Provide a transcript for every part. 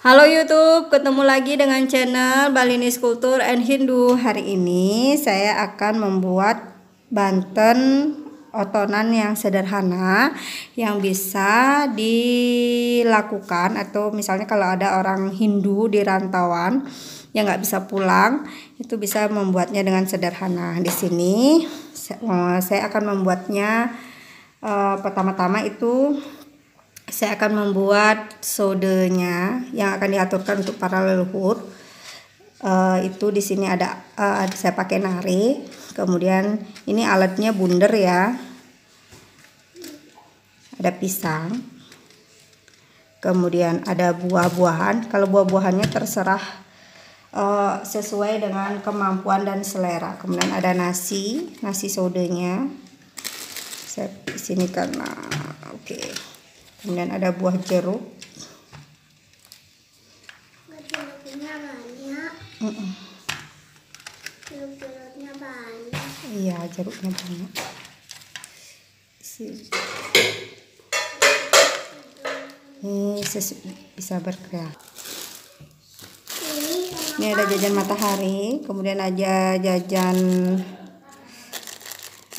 Halo YouTube, ketemu lagi dengan channel Balinese Culture and Hindu. Hari ini saya akan membuat banten otonan yang sederhana yang bisa dilakukan, atau misalnya kalau ada orang Hindu di rantauan yang nggak bisa pulang, itu bisa membuatnya dengan sederhana. Di sini saya akan membuatnya. Pertama-tama itu saya akan membuat sodenya yang akan diaturkan untuk para leluhur. Itu di sini ada saya pakai nari. Kemudian ini alatnya bunder ya. Ada pisang. Kemudian ada buah-buahan. Kalau buah-buahannya terserah sesuai dengan kemampuan dan selera. Kemudian ada nasi sodenya. Saya di sini karena oke. Kemudian ada buah jeruk. Jeruknya banyak. Jeruknya banyak. Iya, jeruknya banyak. Ini bisa bergerak. Ini ada jajan matahari, kemudian ada jajan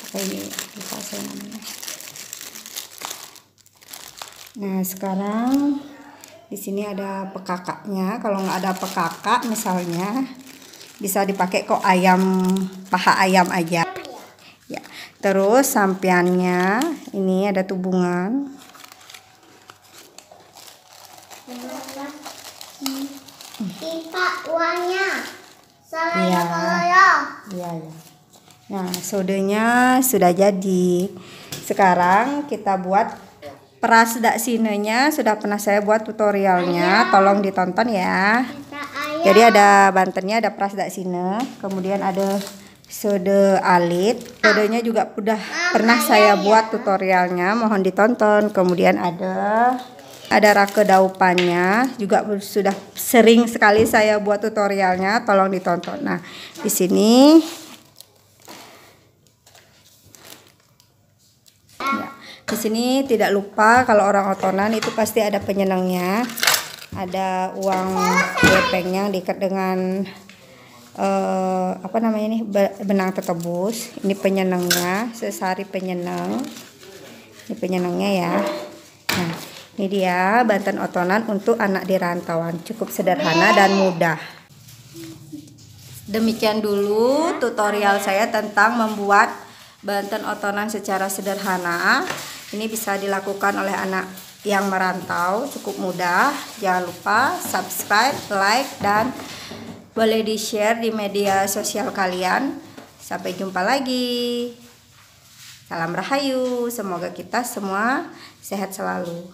apa ini? Lupa saya namanya. Nah, sekarang di sini ada pekakaknya. Kalau nggak ada pekakak misalnya, bisa dipakai kok paha ayam aja. Ya. Terus sampiannya ini ada tubungan. Pipa uangnya. Iya. Iya. Nah, sodenya sudah jadi. Sekarang kita buat prasda sinenya. Sudah pernah saya buat tutorialnya, tolong ditonton ya. Jadi ada bantennya, ada prasda sine, kemudian ada sode alit. Sodenya juga udah pernah saya buat tutorialnya, mohon ditonton. Kemudian ada rake daupannya, juga sudah sering sekali saya buat tutorialnya, tolong ditonton. Nah, di sini di sini tidak lupa kalau orang otonan itu pasti ada penyenangnya. Ada uang gepengnya diikat dengan apa namanya ini, benang tertebus. Ini penyenangnya, sesari penyenang. Ini penyenangnya ya. Nah, ini dia banten otonan untuk anak di rantauan. Cukup sederhana dan mudah. Demikian dulu tutorial saya tentang membuat banten otonan secara sederhana. Ini bisa dilakukan oleh anak yang merantau, cukup mudah. Jangan lupa subscribe, like, dan boleh di-share di media sosial kalian. Sampai jumpa lagi. Salam Rahayu. Semoga kita semua sehat selalu.